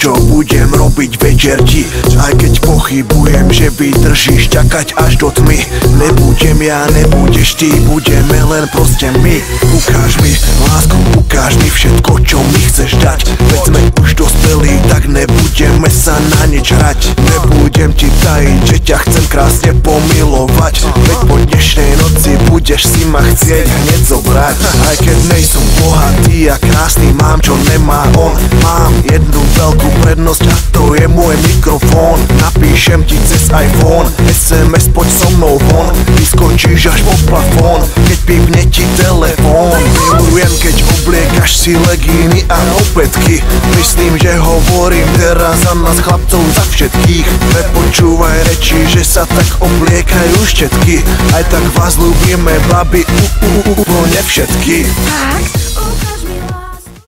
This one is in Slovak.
čo budem robiť večer ti. Aj keď pochybujem, že vydržíš čakať až do tmy. Nebudem ja, nebudeš ty, budeme len proste my. Ukáž mi lásku, ukáž mi všetko, čo mi chceš dať. Veď sme už dospelí, tak nebudeme sa na nič hrať. Nebudem ti tajiť, že ťa chcem krásne pomilovať. Veď po dnešnej noci budeš si ma chcieť hneď zobrať. Aj keď nejsom bohatý a krásny, mám čo nemá on. Mám jednu veľkú prednosť a to je môj mikrofón. Napíšem ti cez iPhone SMS, poď so mnou von. Vyskočíš až po plafón, keď pípne ti telefón. Milujem, keď obliekaš si legíny a opätky. Myslím, že hovorím teraz za nás chlapcov, za všetkých. Nepočúvaj reči, že sa tak obliekajú všetky. Aj tak vás ľúbime, babi, úplne všetky. Tak?